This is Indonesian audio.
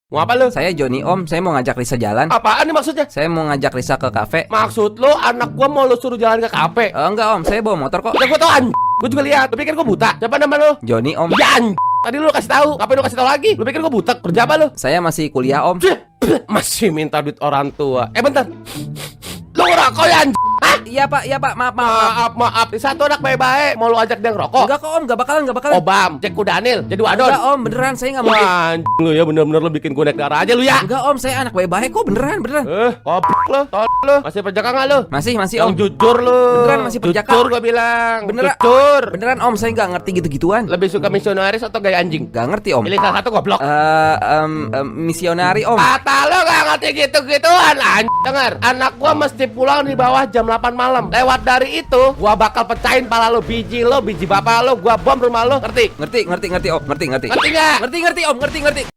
Mau apa lu? Saya Joni Om, saya mau ngajak Risa jalan. Apaan nih maksudnya? Saya mau ngajak Risa ke kafe. Maksud lu anak gua mau lu suruh jalan ke kafe? Enggak Om, saya bawa motor kok. Ya gua tau gua juga lihat. Lu pikir gua buta? Siapa nama lu? Joni Om. Ya tadi lu kasih tahu. Ngapain lu kasih tahu lagi? Lu pikir gua buta? Kerja apa lu? Saya masih kuliah Om. Masih minta duit orang tua. Bentar. Lu ngerokok ya Hah? Iya Pak, maaf. Maaf. Satu anak baik-baik mau lu ajak dia ngerokok. Enggak kok Om, enggak bakalan. Obam, Cek Daniel, jadi wadon. Enggak Om, beneran saya nggak mungkin. Wah, lu ya bener-bener lu bikin gue naik darah aja lu ya. Enggak Om, saya anak baik-baik kok, beneran. Koplok lu, lu. Masih perjaka nggak lu? Masih Yang Om. jujur lu. Beneran masih perjaka. Jujur gua bilang. Beneran. Jujur. Beneran Om, saya nggak ngerti gitu-gituan. Lebih suka misionaris atau gaya anjing? Nggak ngerti Om. Pilih salah satu goblok. Misionari Om. Kata lo gak ngerti gitu-gituan Dengar, anak gua mesti pulang di bawah jam 8 malam. Lewat dari itu, gua bakal pecahin pala lo, biji bapak lo, gua bom rumah lo. Ngerti? Ngerti Om, ngerti. Ngerti nggak? Ngerti Om, ngerti.